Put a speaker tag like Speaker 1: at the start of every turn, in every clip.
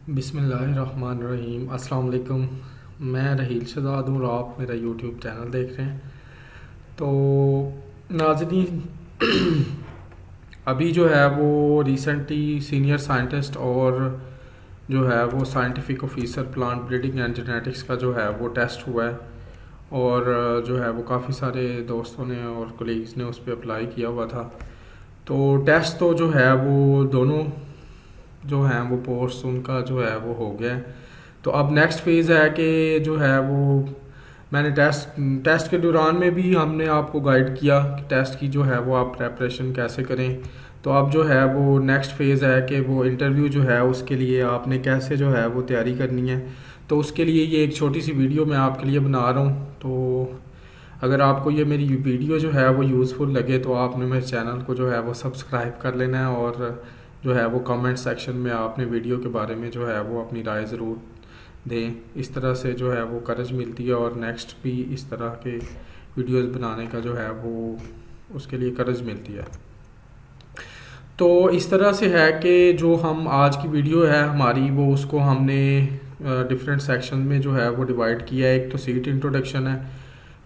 Speaker 1: बिस्मिल्लाहिर्रहमानिर्रहीम। अस्सलाम वालेकुम। मैं रहील शहजाद हूँ और आप मेरा यूट्यूब चैनल देख रहे हैं। तो नाज़रीन, अभी जो है वो रिसेंटली सीनियर साइंटिस्ट और जो है वो scientific officer plant breeding and genetics का जो है वो टेस्ट हुआ है। और जो है वो काफ़ी सारे दोस्तों ने और कोलीग्स ने उस पर अप्लाई किया हुआ था। तो टेस्ट तो जो है वो दोनों जो हैं वो पोस्ट उनका जो है वो हो गया है। तो अब नेक्स्ट फेज़ है कि जो है वो मैंने टेस्ट के दौरान में भी हमने आपको गाइड किया कि टेस्ट की जो है वो आप प्रेपरेशन कैसे करें। तो अब जो है वो नेक्स्ट फेज़ है कि वो इंटरव्यू जो है उसके लिए आपने कैसे जो है वो तैयारी करनी है। तो उसके लिए ये एक छोटी सी वीडियो मैं आपके लिए बना रहा हूँ। तो अगर आपको ये मेरी वीडियो जो है वो यूज़फुल लगे तो आपने मेरे चैनल को जो है वो सब्सक्राइब कर लेना है और जो है वो कमेंट सेक्शन में आपने वीडियो के बारे में जो है वो अपनी राय ज़रूर दें। इस तरह से जो है वो करज मिलती है और नेक्स्ट भी इस तरह के वीडियोस बनाने का जो है वो उसके लिए करज मिलती है। तो इस तरह से है कि जो हम आज की वीडियो है हमारी वो उसको हमने डिफरेंट सेक्शन में जो है वो डिवाइड किया है। एक तो सीट इंट्रोडक्शन है,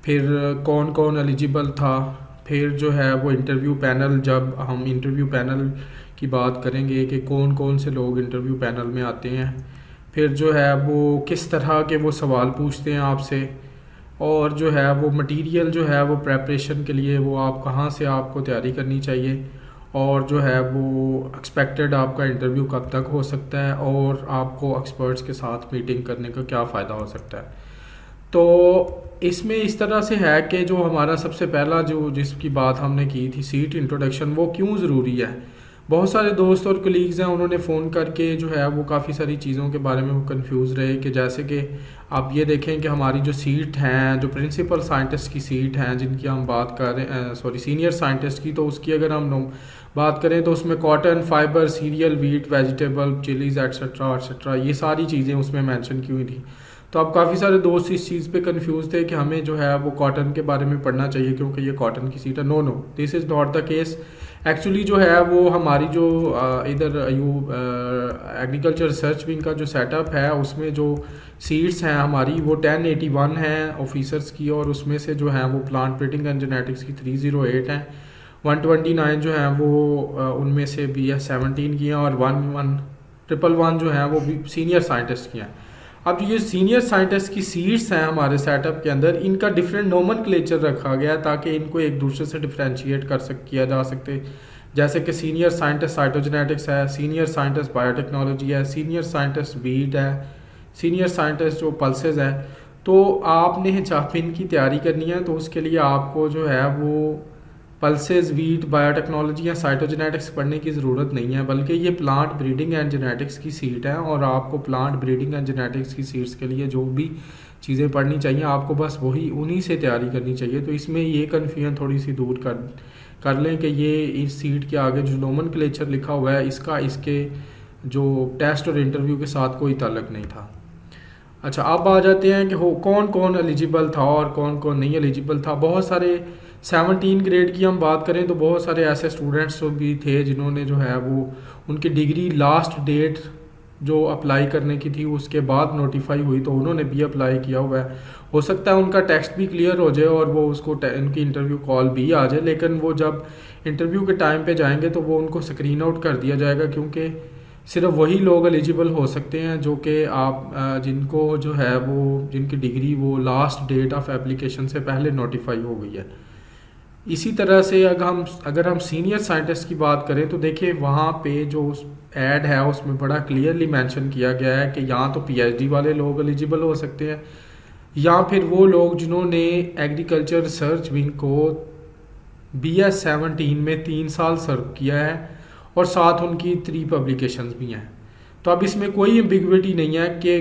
Speaker 1: फिर कौन कौन एलिजिबल था, फिर जो है वो इंटरव्यू पैनल, जब हम इंटरव्यू पैनल की बात करेंगे कि कौन कौन से लोग इंटरव्यू पैनल में आते हैं, फिर जो है वो किस तरह के वो सवाल पूछते हैं आपसे, और जो है वो मटेरियल जो है वो प्रेपरेशन के लिए वो आप कहाँ से आपको तैयारी करनी चाहिए, और जो है वो एक्सपेक्टेड आपका इंटरव्यू कब तक हो सकता है, और आपको एक्सपर्ट्स के साथ मीटिंग करने का क्या फ़ायदा हो सकता है। तो इसमें इस तरह से है कि जो हमारा सबसे पहला जो जिसकी बात हमने की थी सीट इंट्रोडक्शन, वो क्यों ज़रूरी है। बहुत सारे दोस्त और कलीग्स हैं, उन्होंने फ़ोन करके जो है वो काफ़ी सारी चीज़ों के बारे में वो कंफ्यूज रहे कि जैसे कि आप ये देखें कि हमारी जो सीट हैं, जो प्रिंसिपल साइंटिस्ट की सीट हैं जिनकी हम बात कर रहे हैं, सॉरी सीनियर साइंटिस्ट की, तो उसकी अगर हम बात करें तो उसमें cotton, fibre, serial, wheat, vegetable, chillies etcetera etcetera ये सारी चीज़ें उसमें मेंशन की हुई थी। तो अब काफ़ी सारे दोस्त इस चीज़ पे कंफ्यूज थे कि हमें जो है वो कॉटन के बारे में पढ़ना चाहिए क्योंकि ये कॉटन की सीट है। No no, this is not the case. Actually जो है वो हमारी जो इधर एग्रीकल्चर रिसर्च विंग का जो सेटअप है उसमें जो सीट्स हैं हमारी वो 1081 हैं ऑफिसर्स की, और उसमें से जो है वो प्लांट ब्रीडिंग एंड जेनेटिक्स की 308 हैं, 129 जो हैं वो उनमें से BS17 की हैं, और 111 जो हैं वो भी सीनियर साइंटिस्ट की हैं। अब ये सीनियर साइंटिस्ट की सीट्स हैं हमारे सेटअप के अंदर, इनका डिफरेंट नोमेनक्लेचर रखा गया ताकि इनको एक दूसरे से डिफ्रेंशिएट किया जा सकते। जैसे कि सीनियर साइंटिस्ट साइटोजेनेटिक्स है, सीनियर साइंटिस्ट बायोटेक्नोलॉजी है, सीनियर साइंटिस्ट बीट है, सीनियर साइंटिस्ट जो पल्सेस है। तो आपने जब इनकी तैयारी करनी है तो उसके लिए आपको जो है वो पल्सेस, वीट, बायोटेक्नोलॉजी या साइटोजेनेटिक्स पढ़ने की ज़रूरत नहीं है, बल्कि ये प्लांट ब्रीडिंग एंड जेनेटिक्स की सीट है। और आपको प्लांट ब्रीडिंग एंड जेनेटिक्स की सीट्स के लिए जो भी चीज़ें पढ़नी चाहिए आपको बस वही उन्हीं से तैयारी करनी चाहिए। तो इसमें ये कन्फ्यूजन थोड़ी सी दूर कर लें कि ये इस सीट के आगे जो नोमेनक्लेचर लिखा हुआ है इसका इसके जो टेस्ट और इंटरव्यू के साथ कोई ताल्लुक नहीं था। अच्छा, अब आ जाते हैं कि कौन कौन एलिजिबल था और कौन कौन नहीं एलिजिबल था। बहुत सारे 17 ग्रेड की हम बात करें तो बहुत सारे ऐसे स्टूडेंट्स भी थे जिन्होंने जो है वो उनकी डिग्री लास्ट डेट जो अप्लाई करने की थी उसके बाद नोटिफाई हुई तो उन्होंने भी अप्लाई किया हुआ है। हो सकता है उनका टेक्स्ट भी क्लियर हो जाए और वो उसको उनकी इंटरव्यू कॉल भी आ जाए, लेकिन वो जब इंटरव्यू के टाइम पे जाएंगे तो वो उनको स्क्रीन आउट कर दिया जाएगा, क्योंकि सिर्फ वही लोग एलिजिबल हो सकते हैं जो कि आप जिनको जो है वो जिनकी डिग्री वो लास्ट डेट ऑफ एप्लीकेशन से पहले नोटिफाई हो गई है। इसी तरह से अगर हम सीनियर साइंटिस्ट की बात करें तो देखिए वहाँ पे जो ऐड है उसमें बड़ा क्लियरली मेंशन किया गया है कि यहाँ तो PhD वाले लोग एलिजिबल हो सकते हैं, या फिर वो लोग जिन्होंने एग्रीकल्चर रिसर्च विंग को BS17 में 3 साल सर्व किया है और साथ उनकी 3 पब्लिकेशंस भी हैं। तो अब इसमें कोई एम्बिग्विटी नहीं है कि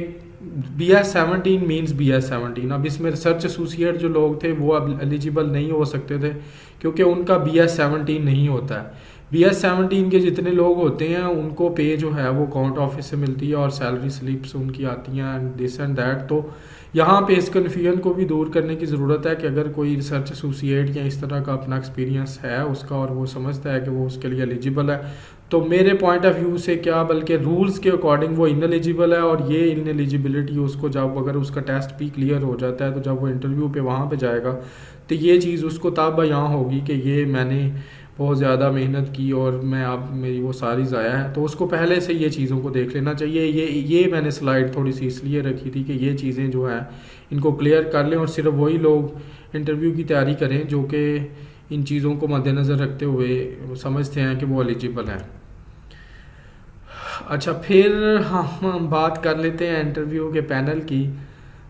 Speaker 1: BS17 मीन्स BS17। अब इसमें रिसर्च एसोसिएट जो लोग थे वो अब एलिजिबल नहीं हो सकते थे क्योंकि उनका BS17 नहीं होता है। BS17 के जितने लोग होते हैं उनको पे जो है वो अकाउंट ऑफिस से मिलती है और सैलरी स्लिप्स उनकी आती हैं एंड दिस एंड दैट। तो यहाँ पे इस कन्फ्यूजन को भी दूर करने की ज़रूरत है कि अगर कोई रिसर्च एसोसिएट या इस तरह का अपना एक्सपीरियंस है उसका और वो समझता है कि वो उसके लिए एलिजिबल है, तो मेरे पॉइंट ऑफ व्यू से क्या बल्कि रूल्स के अकॉर्डिंग वो इनएलिजिबल है। और ये इनएलिजिबिलिटी उसको जब अगर उसका टेस्ट भी क्लियर हो जाता है तो जब वो इंटरव्यू पे वहाँ पे जाएगा तो ये चीज़ उसको तब बयां होगी कि ये मैंने बहुत ज़्यादा मेहनत की और मैं अब मेरी वो सारी ज़ाया है। तो उसको पहले से ये चीज़ों को देख लेना चाहिए। ये मैंने स्लाइड थोड़ी सी इसलिए रखी थी कि ये चीज़ें जो हैं इनको क्लियर कर लें और सिर्फ वही लोग इंटरव्यू की तैयारी करें जो कि इन चीज़ों को मद्देनज़र रखते हुए समझते हैं कि वो एलिजिबल हैं। अच्छा, फिर हम बात कर लेते हैं इंटरव्यू के पैनल की।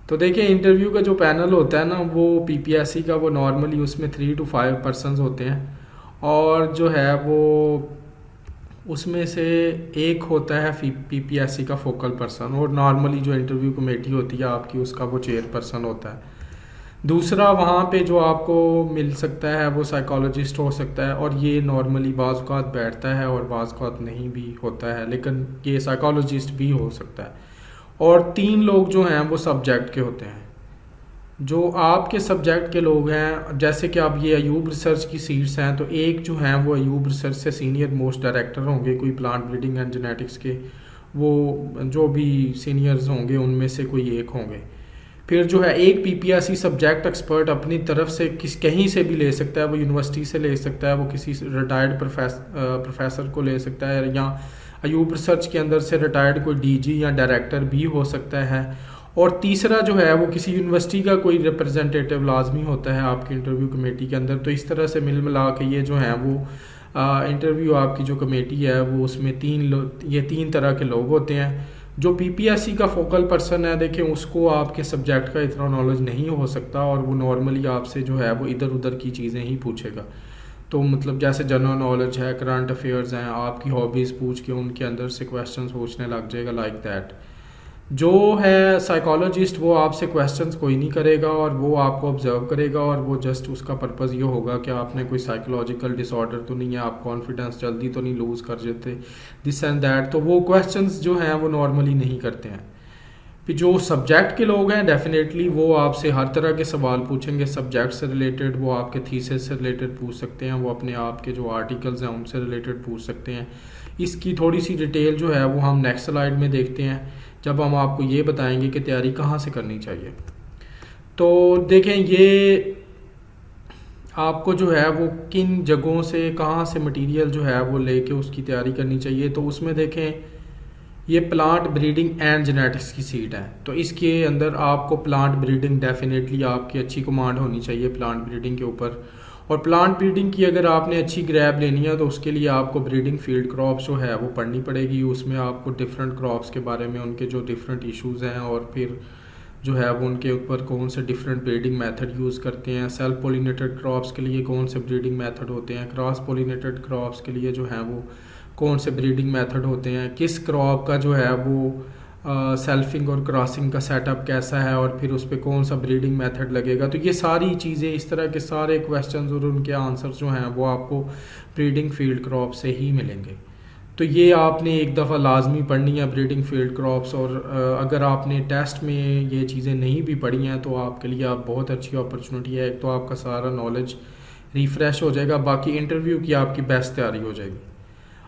Speaker 1: तो देखिए, इंटरव्यू का जो पैनल होता है ना वो PPSC का, वो नॉर्मली उसमें 3 to 5 पर्सनस होते हैं और जो है वो उसमें से एक होता है PPSC का फोकल पर्सन और नॉर्मली जो इंटरव्यू कमेटी होती है आपकी उसका वो चेयरपर्सन होता है। दूसरा वहाँ पे जो आपको मिल सकता है वो साइकोलॉजिस्ट हो सकता है और ये नॉर्मली बाज़ औक़ात बैठता है और बाज़ औक़ात नहीं भी होता है, लेकिन ये साइकोलॉजिस्ट भी हो सकता है। और 3 लोग जो हैं वो सब्जेक्ट के होते हैं। जो आपके सब्जेक्ट के लोग हैं, जैसे कि अब ये अयूब रिसर्च की सीट्स हैं, तो एक जो हैं वो अयूब रिसर्च से सीनियर मोस्ट डायरेक्टर होंगे, कोई प्लांट ब्रीडिंग एंड जेनेटिक्स के, वो जो भी सीनियर्स होंगे उनमें से कोई एक होंगे। फिर जो है एक PPSC सब्जेक्ट एक्सपर्ट अपनी तरफ से कहीं से भी ले सकता है, वो यूनिवर्सिटी से ले सकता है, वो किसी रिटायर्ड प्रोफेसर को ले सकता है, या अयूब रिसर्च के अंदर से रिटायर्ड कोई DG या डायरेक्टर भी हो सकता है। और तीसरा जो है वो किसी यूनिवर्सिटी का कोई रिप्रेजेंटेटिव लाजमी होता है आपकी इंटरव्यू कमेटी के अंदर। तो इस तरह से मिल मिला के ये जो है वो इंटरव्यू आपकी जो कमेटी है वो उसमें 3 तरह के लोग होते हैं। जो PPSC का फोकल पर्सन है, देखें उसको आपके सब्जेक्ट का इतना नॉलेज नहीं हो सकता और वो नॉर्मली आपसे जो है वो इधर उधर की चीज़ें ही पूछेगा। तो मतलब जैसे जनरल नॉलेज है, करंट अफेयर्स हैं, आपकी हॉबीज़ पूछ के उनके अंदर से क्वेश्चंस पूछने लग जाएगा, लाइक दैट। जो है साइकोलॉजिस्ट वो आपसे क्वेश्चंस कोई नहीं करेगा और वो आपको ऑब्जर्व करेगा और वो जस्ट उसका पर्पज़ ये होगा कि आपने कोई साइकोलॉजिकल डिसऑर्डर तो नहीं है, आप कॉन्फिडेंस जल्दी तो नहीं लूज़ कर जाते, दिस एंड दैट। तो वो क्वेश्चंस जो हैं वो नॉर्मली नहीं करते हैं। फिर जो सब्जेक्ट के लोग हैं डेफिनेटली वो आपसे हर तरह के सवाल पूछेंगे सब्जेक्ट से रिलेटेड, वो आपके थीसिस से रिलेटेड पूछ सकते हैं, वो अपने आप के जो आर्टिकल्स हैं उनसे रिलेटेड पूछ सकते हैं। इसकी थोड़ी सी डिटेल जो है वो हम नेक्स्ट स्लाइड में देखते हैं जब हम आपको ये बताएंगे कि तैयारी कहाँ से करनी चाहिए। तो देखें, ये आपको जो है वो किन जगहों से कहाँ से मटेरियल जो है वो लेके उसकी तैयारी करनी चाहिए। तो उसमें देखें, ये प्लांट ब्रीडिंग एंड जेनेटिक्स की सीट है, तो इसके अंदर आपको प्लांट ब्रीडिंग डेफिनेटली आपकी अच्छी कमांड होनी चाहिए प्लांट ब्रीडिंग के ऊपर। और प्लांट ब्रीडिंग की अगर आपने अच्छी ग्रैब लेनी है तो उसके लिए आपको ब्रीडिंग फील्ड क्रॉप्स जो है वो पढ़नी पड़ेगी। उसमें आपको डिफरेंट क्रॉप्स के बारे में, उनके जो डिफरेंट इश्यूज़ हैं और फिर जो है वो उनके ऊपर कौन से डिफरेंट ब्रीडिंग मेथड यूज़ करते हैं, सेल्फ पोलिनेटेड क्रॉप्स के लिए कौन से ब्रीडिंग मेथड होते हैं, क्रॉस पोलिनेटेड क्रॉप्स के लिए जो है वो कौन से ब्रीडिंग मेथड होते हैं, किस क्रॉप का जो है वो सेल्फिंग और क्रॉसिंग का सेटअप कैसा है और फिर उस पर कौन सा ब्रीडिंग मेथड लगेगा। तो ये सारी चीज़ें, इस तरह के सारे क्वेश्चंस और उनके आंसर्स जो हैं वो आपको ब्रीडिंग फील्ड क्रॉप से ही मिलेंगे। तो ये आपने एक दफ़ा लाजमी पढ़नी है ब्रीडिंग फील्ड क्रॉप्स। और अगर आपने टेस्ट में ये चीज़ें नहीं भी पढ़ी हैं तो आपके लिए आप बहुत अच्छी अपॉर्चुनिटी है। एक तो आपका सारा नॉलेज रिफ़्रेश हो जाएगा, बाकी इंटरव्यू की आपकी बेस्ट तैयारी हो जाएगी।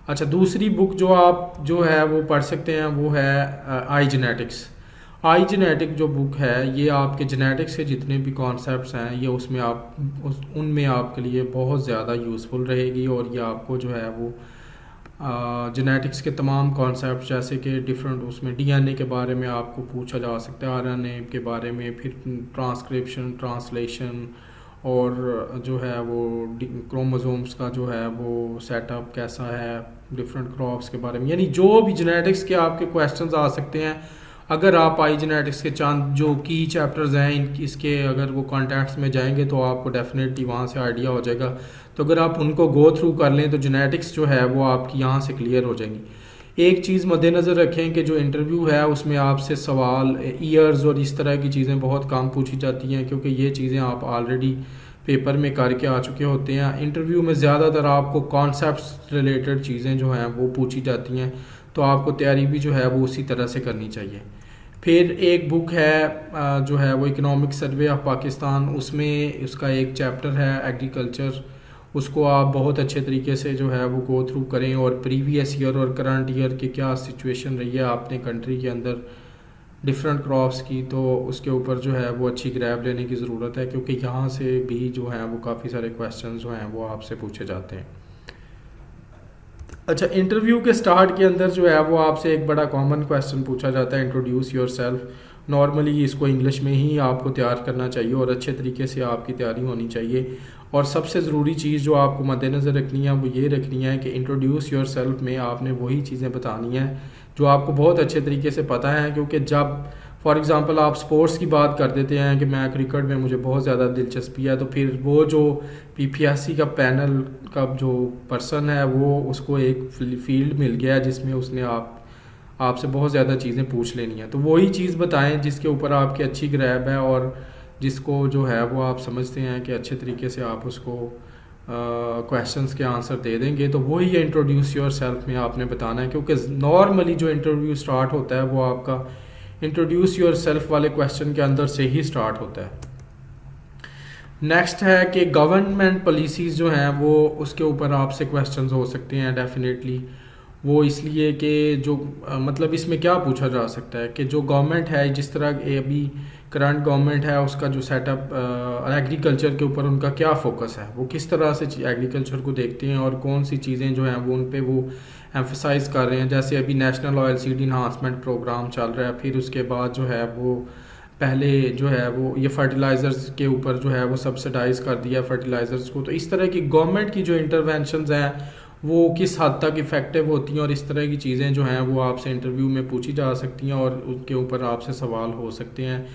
Speaker 1: अच्छा, दूसरी बुक जो आप जो है वो पढ़ सकते हैं वो है आई जेनेटिक्स। आई जेनेटिक जो बुक है ये आपके जेनेटिक्स के जितने भी कॉन्सेप्ट्स हैं ये उसमें उनमें आपके लिए बहुत ज़्यादा यूज़फुल रहेगी। और ये आपको जो है वो जेनेटिक्स के तमाम कॉन्सेप्ट, जैसे कि डिफरेंट उसमें DNA के बारे में आपको पूछा जा सकता है, RNA के बारे में, फिर ट्रांसक्रिप्शन, ट्रांसलेशन और जो है वो क्रोमोसोम्स का जो है वो सेटअप कैसा है, डिफरेंट क्रॉप्स के बारे में, यानी जो भी जेनेटिक्स के आपके क्वेश्चंस आ सकते हैं। अगर आप आई जेनेटिक्स के चांद जो की चैप्टर्स हैं इसके अगर वो कॉन्टैक्ट्स में जाएंगे तो आपको डेफिनेटली वहाँ से आइडिया हो जाएगा। तो अगर आप उनको गो थ्रू कर लें तो जेनेटिक्स जो है वो आपकी यहाँ से क्लियर हो जाएंगी। एक चीज़ मद्देनज़र रखें कि जो इंटरव्यू है उसमें आपसे सवाल ईयर्स और इस तरह की चीज़ें बहुत कम पूछी जाती हैं, क्योंकि ये चीज़ें आप ऑलरेडी पेपर में करके आ चुके होते हैं। इंटरव्यू में ज़्यादातर आपको कॉन्सेप्ट्स रिलेटेड चीज़ें जो हैं वो पूछी जाती हैं, तो आपको तैयारी भी जो है वो उसी तरह से करनी चाहिए। फिर एक बुक है जो है वो इकोनॉमिक सर्वे ऑफ पाकिस्तान, उसमें उसका एक चैप्टर है एग्रीकल्चर, उसको आप बहुत अच्छे तरीके से जो है वो गो थ्रू करें और प्रीवियस ईयर और करंट ईयर की क्या सिचुएशन रही है आपने कंट्री के अंदर डिफरेंट क्रॉप्स की, तो उसके ऊपर जो है वो अच्छी ग्रैब लेने की ज़रूरत है, क्योंकि यहाँ से भी जो हैं वो काफ़ी सारे क्वेश्चन जो हैं वो आपसे पूछे जाते हैं। अच्छा, इंटरव्यू के स्टार्ट के अंदर जो है वो आपसे एक बड़ा कॉमन क्वेश्चन पूछा जाता है, इंट्रोड्यूस योर सेल्फ। नॉर्मली इसको इंग्लिश में ही आपको तैयार करना चाहिए और अच्छे तरीके से आपकी तैयारी होनी चाहिए। और सबसे ज़रूरी चीज़ जो आपको मद्देनज़र रखनी है वो ये रखनी है कि इंट्रोड्यूस योर सेल्फ में आपने वही चीज़ें बतानी हैं जो आपको बहुत अच्छे तरीके से पता है। क्योंकि जब फॉर एग्ज़ाम्पल आप स्पोर्ट्स की बात कर देते हैं कि मैं क्रिकेट में मुझे बहुत ज़्यादा दिलचस्पी है, तो फिर वो जो पीपीएससी का पैनल का जो पर्सन है वो उसको एक फील्ड मिल गया है जिसमें उसने आपसे बहुत ज़्यादा चीज़ें पूछ लेनी है। तो वही चीज़ बताएं जिसके ऊपर आपकी अच्छी ग्रैब है और जिसको जो है वो आप समझते हैं कि अच्छे तरीके से आप उसको क्वेश्चंस के आंसर दे देंगे, तो वही इंट्रोड्यूस योर सेल्फ में आपने बताना है। क्योंकि नॉर्मली जो इंटरव्यू स्टार्ट होता है वो आपका इंट्रोड्यूस योर सेल्फ वाले क्वेश्चन के अंदर से ही स्टार्ट होता है। नेक्स्ट है कि गवर्नमेंट पॉलिसीज़ जो हैं वो उसके ऊपर आपसे क्वेश्चंस हो सकते हैं डेफिनेटली। वो इसलिए कि जो मतलब इसमें क्या पूछा जा सकता है कि जो गवर्नमेंट है, जिस तरह अभी करंट गवर्नमेंट है, उसका जो सेटअप एग्रीकल्चर के ऊपर उनका क्या फोकस है, वो किस तरह से एग्रीकल्चर को देखते हैं और कौन सी चीज़ें जो हैं वो उन पे वो एम्फसाइज़ कर रहे हैं। जैसे अभी national oil seed enhancement programme चल रहा है, फिर उसके बाद जो है वो पहले जो है वो ये फर्टिलाइज़र्स के ऊपर जो है वो सब्सिडाइज़ कर दिया फर्टिलाइज़र्स को। तो इस तरह की गवर्नमेंट की जो इंटरवेंशंस हैं वो किस हद तक इफ़ेक्टिव होती हैं और इस तरह की चीज़ें जो हैं वो आपसे इंटरव्यू में पूछी जा सकती हैं और उनके ऊपर आपसे सवाल हो सकते हैं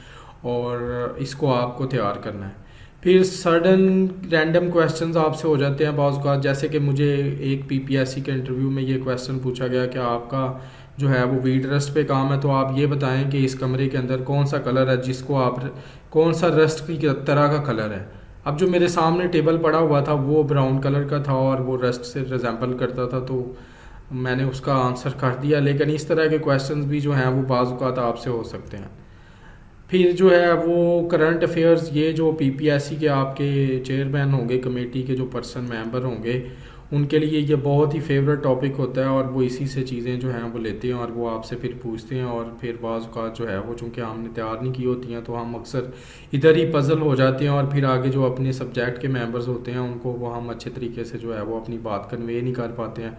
Speaker 1: और इसको आपको तैयार करना है। फिर सडन रैंडम क्वेश्चंस आपसे हो जाते हैं बाज़ औक़ात, जैसे कि मुझे एक पीपीएससी के इंटरव्यू में ये क्वेश्चन पूछा गया कि आपका जो है वो वीड रस्ट पे काम है, तो आप ये बताएं कि इस कमरे के अंदर कौन सा कलर है जिसको आप कौन सा रस्ट की तरह का कलर है। अब जो मेरे सामने टेबल पड़ा हुआ था वो ब्राउन कलर का था और वो रस्ट से रिजेंबल करता था, तो मैंने उसका आंसर कर दिया। लेकिन इस तरह के क्वेश्चंस भी जो हैं वो बाज़ औक़ात आपसे हो सकते हैं। फिर जो है वो करंट अफेयर्स, ये जो पीपीएससी के आपके चेयरमैन होंगे, कमेटी के जो पर्सन मेंबर होंगे, उनके लिए ये बहुत ही फेवरेट टॉपिक होता है और वो इसी से चीज़ें जो हैं वो लेते हैं और वो आपसे फिर पूछते हैं। और फिर बाज़ औक़ात जो है वो चूँकि हमने तैयार नहीं की होती हैं तो हम अक्सर इधर ही पज़ल हो जाते हैं और फिर आगे जो अपने सब्जेक्ट के मेंबर्स होते हैं उनको वो हम अच्छे तरीके से जो है वो अपनी बात कन्वे नहीं कर पाते हैं,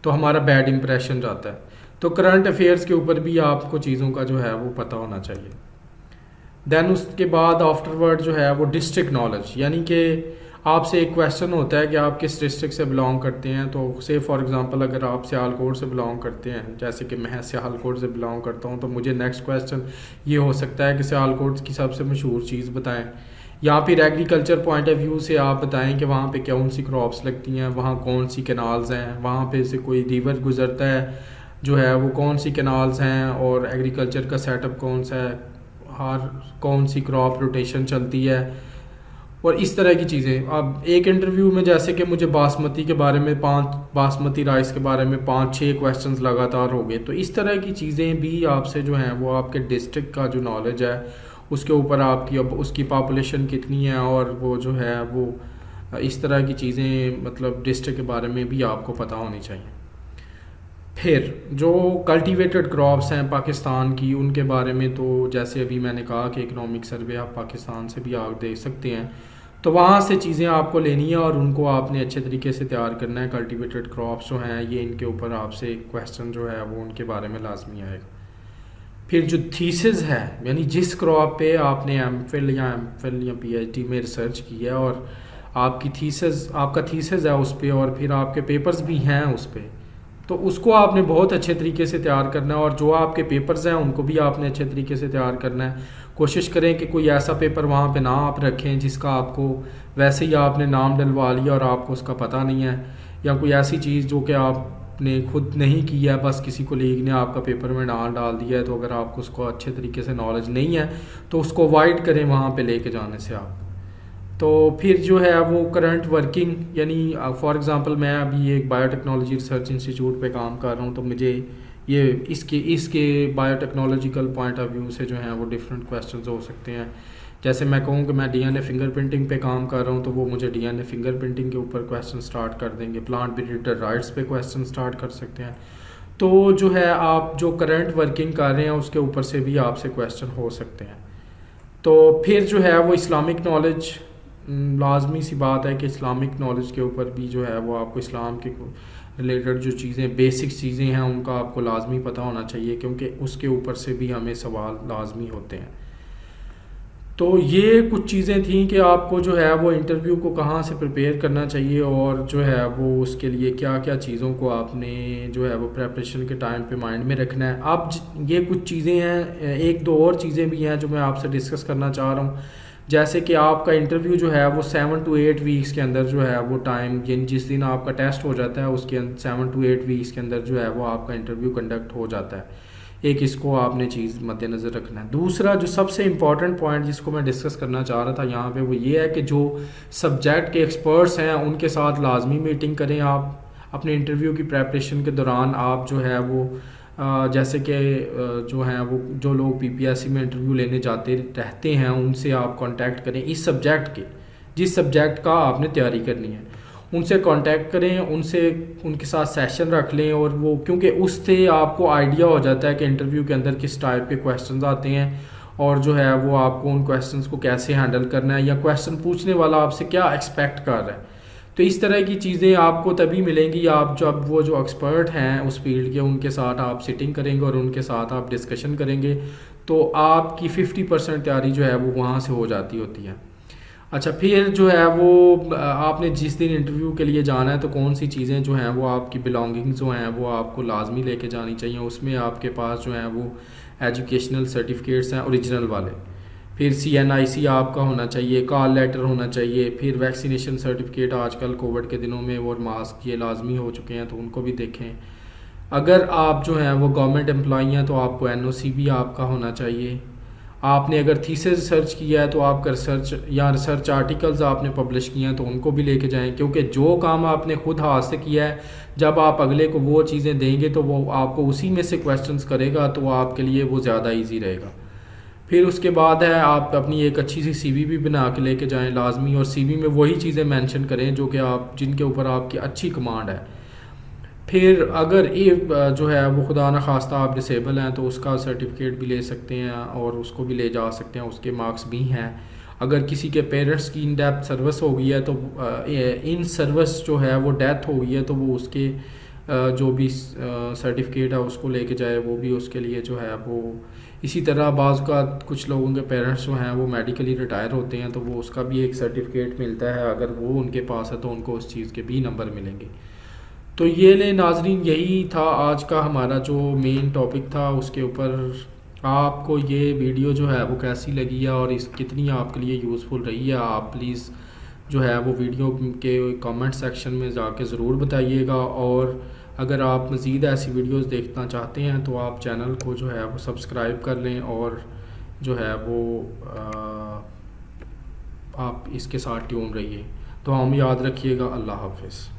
Speaker 1: तो हमारा बैड इंप्रेशन जाता है। तो करंट अफेयर्स के ऊपर भी आपको चीज़ों का जो है वो पता होना चाहिए। दैन उसके बाद आफ्टरवर्ड जो है वो डिस्ट्रिक्ट नॉलेज, यानी कि आपसे एक क्वेश्चन होता है कि आप किस डिस्ट्रिक्ट से बिलोंग करते हैं। तो से फॉर एग्जांपल अगर आप सियालकोट से बिलोंग करते हैं, जैसे कि मैं सियालकोट से बिलोंग करता हूं, तो मुझे नेक्स्ट क्वेश्चन ये हो सकता है कि सियालकोट की सबसे मशहूर चीज़ बताएं, या फिर एग्रीकल्चर पॉइंट ऑफ व्यू से आप बताएं कि वहाँ पे कौन सी क्रॉप्स लगती हैं, वहाँ कौन सी कैनाल्स हैं, वहाँ पे से कोई रिवर गुजरता है जो है वो कौन सी कैनाल्स हैं और एग्रीकल्चर का सेटअप कौन सा है, हर कौन सी क्रॉप रोटेशन चलती है और इस तरह की चीज़ें। अब एक इंटरव्यू में जैसे कि मुझे बासमती के बारे में बासमती राइस के बारे में 5-6 क्वेश्चंस लगातार हो गए, तो इस तरह की चीज़ें भी आपसे जो हैं वो आपके डिस्ट्रिक्ट का जो नॉलेज है उसके ऊपर आपकी अब उसकी पॉपुलेशन कितनी है और वो जो है वो इस तरह की चीज़ें मतलब डिस्ट्रिक्ट के बारे में भी आपको पता होनी चाहिए। फिर जो कल्टीवेटेड क्रॉप्स हैं पाकिस्तान की, उनके बारे में तो जैसे अभी मैंने कहा कि इकोनॉमिक सर्वे आप पाकिस्तान से भी आप देख सकते हैं, तो वहाँ से चीज़ें आपको लेनी है और उनको आपने अच्छे तरीके से तैयार करना है। कल्टीवेटेड क्रॉप्स जो हैं ये इनके ऊपर आपसे क्वेश्चन जो है वो उनके बारे में लाजमी आएगा। फिर जो थीसिस है, यानी जिस क्रॉप पे आपने एमफिल या पीएचडी में रिसर्च की है और आपकी थीसिस आपका थीसिस है उस पर और फिर आपके पेपर्स भी हैं उस पर, तो उसको आपने बहुत अच्छे तरीके से तैयार करना है और जो आपके पेपर्स हैं उनको भी आपने अच्छे तरीके से तैयार करना है। कोशिश करें कि कोई ऐसा पेपर वहाँ पे ना आप रखें जिसका आपको वैसे ही आपने नाम डलवा लिया और आपको उसका पता नहीं है, या कोई ऐसी चीज़ जो कि आपने खुद नहीं की है, बस किसी को लीग ने आपका पेपर में नाम डाल दिया है। तो अगर आपको उसको अच्छे तरीके से नॉलेज नहीं है तो उसको अवॉइड करें वहाँ पर लेके जाने से आप। तो फिर जो है वो करंट वर्किंग, यानी फॉर एग्ज़ाम्पल मैं अभी एक बायोटेक्नोलॉजी रिसर्च इंस्टीट्यूट पे काम कर रहा हूँ, तो मुझे ये इसके बायोटेक्नोलॉजिकल पॉइंट ऑफ व्यू से जो है वो डिफरेंट क्वेश्चंस हो सकते हैं। जैसे मैं कहूँ कि मैं डीएनए फिंगरप्रिंटिंग पे काम कर रहा हूँ, तो वो मुझे डीएनए फिंगरप्रिंटिंग के ऊपर क्वेश्चन स्टार्ट कर देंगे। प्लांट ब्रीडर राइट्स पे क्वेश्चन स्टार्ट कर सकते हैं। तो जो है आप जो करंट वर्किंग कर रहे हैं उसके ऊपर से भी आपसे क्वेश्चन हो सकते हैं। तो फिर जो है वो इस्लामिक नॉलेज, लाजमी सी बात है कि इस्लामिक नॉलेज के ऊपर भी जो है वो आपको इस्लाम के रिलेटेड जो चीज़ें बेसिक चीज़ें हैं उनका आपको लाजमी पता होना चाहिए, क्योंकि उसके ऊपर से भी हमें सवाल लाजमी होते हैं। तो ये कुछ चीज़ें थी कि आपको जो है वो इंटरव्यू को कहाँ से प्रिपेयर करना चाहिए, और जो है वो उसके लिए क्या क्या चीज़ों को आपने जो है वो प्रेपरेशन के टाइम पे माइंड में रखना है। अब ये कुछ चीज़ें हैं, एक दो और चीज़ें भी हैं जो मैं आपसे डिस्कस करना चाह रहा हूँ। जैसे कि आपका इंटरव्यू जो है वो 7 to 8 वीक्स के अंदर जो है वो टाइम, जिस दिन आपका टेस्ट हो जाता है उसके 7 to 8 वीक्स के अंदर जो है वो आपका इंटरव्यू कंडक्ट हो जाता है। एक इसको आपने चीज़ मद्देनज़र रखना है। दूसरा जो सबसे इम्पॉर्टेंट पॉइंट जिसको मैं डिस्कस करना चाह रहा था यहाँ पे, वो ये है कि जो सब्जेक्ट के एक्सपर्ट्स हैं उनके साथ लाजमी मीटिंग करें। आप अपने इंटरव्यू की प्रेपरेशन के दौरान आप जो है वो जैसे कि जो हैं वो जो लोग पीपीएससी में इंटरव्यू लेने जाते रहते हैं उनसे आप कांटेक्ट करें, इस सब्जेक्ट के जिस सब्जेक्ट का आपने तैयारी करनी है उनसे कांटेक्ट करें, उनसे उनके साथ सेशन रख लें। और वो क्योंकि उससे आपको आइडिया हो जाता है कि इंटरव्यू के अंदर किस टाइप के क्वेश्चंस आते हैं, और जो है वो आपको उन क्वेश्चंस को कैसे हैंडल करना है, या क्वेश्चन पूछने वाला आपसे क्या एक्सपेक्ट कर रहा है। तो इस तरह की चीज़ें आपको तभी मिलेंगी आप जब वो जो एक्सपर्ट हैं उस फील्ड के उनके साथ आप सिटिंग करेंगे और उनके साथ आप डिस्कशन करेंगे, तो आपकी 50% तैयारी जो है वो वहाँ से हो जाती होती है। अच्छा, फिर जो है वो आपने जिस दिन इंटरव्यू के लिए जाना है तो कौन सी चीज़ें जो हैं वो आपकी बिलोंगिंग्स जो हैं वो आपको लाजमी लेके जानी चाहिए। उसमें आपके पास जो हैं वो एजुकेशनल सर्टिफिकेट्स हैं ओरिजिनल वाले, फिर CNIC आपका होना चाहिए, कॉल लेटर होना चाहिए, फिर वैक्सीनेशन सर्टिफिकेट, आजकल कोविड के दिनों में वो मास्क ये लाजमी हो चुके हैं तो उनको भी देखें। अगर आप जो हैं वो गवर्नमेंट एम्प्लॉई हैं तो आपको NOC भी आपका होना चाहिए। आपने अगर थीसिस रिसर्च किया है तो आपका रिसर्च आर्टिकल्स आपने पब्लिश किए हैं तो उनको भी लेके जाएं, क्योंकि जो काम आपने खुद हाथ से किया है जब आप अगले को वो चीज़ें देंगे तो वो आपको उसी में से क्वेश्चंस करेगा, तो वो आपके लिए वो ज़्यादा इजी रहेगा। फिर उसके बाद है आप अपनी एक अच्छी सी CV भी बना के लेके जाएं लाजमी, और CV में वही चीज़ें मेंशन करें जो कि आप जिनके ऊपर आपकी अच्छी कमांड है। फिर अगर ये जो है वो खुदा न खास्ता आप डिसेबल हैं तो उसका सर्टिफिकेट भी ले सकते हैं और उसको भी ले जा सकते हैं, उसके मार्क्स भी हैं। अगर किसी के पेरेंट्स की इन डेप्थ सर्विस हो गई है तो इन सर्विस जो है वो डेथ हो गई है तो वो उसके जो भी सर्टिफिकेट है उसको लेके जाए, वो भी उसके लिए जो है वो। इसी तरह बाज़ का कुछ लोगों के पेरेंट्स जो हैं वो मेडिकली रिटायर होते हैं तो वो उसका भी एक सर्टिफिकेट मिलता है, अगर वो उनके पास है तो उनको उस चीज़ के भी नंबर मिलेंगे। तो ये ले नाजरीन, यही था आज का हमारा जो मेन टॉपिक था, उसके ऊपर आपको ये वीडियो जो है वो कैसी लगी है और इस कितनी आपके लिए यूज़फुल रही है, आप प्लीज़ जो है वो वीडियो के कमेंट सेक्शन में जाके ज़रूर बताइएगा। और अगर आप मज़ीद ऐसी वीडियोस देखना चाहते हैं तो आप चैनल को जो है वो सब्सक्राइब कर लें और जो है वो आप इसके साथ ट्यून रहिए। तो हम याद रखिएगा। अल्लाह हाफ़िज़।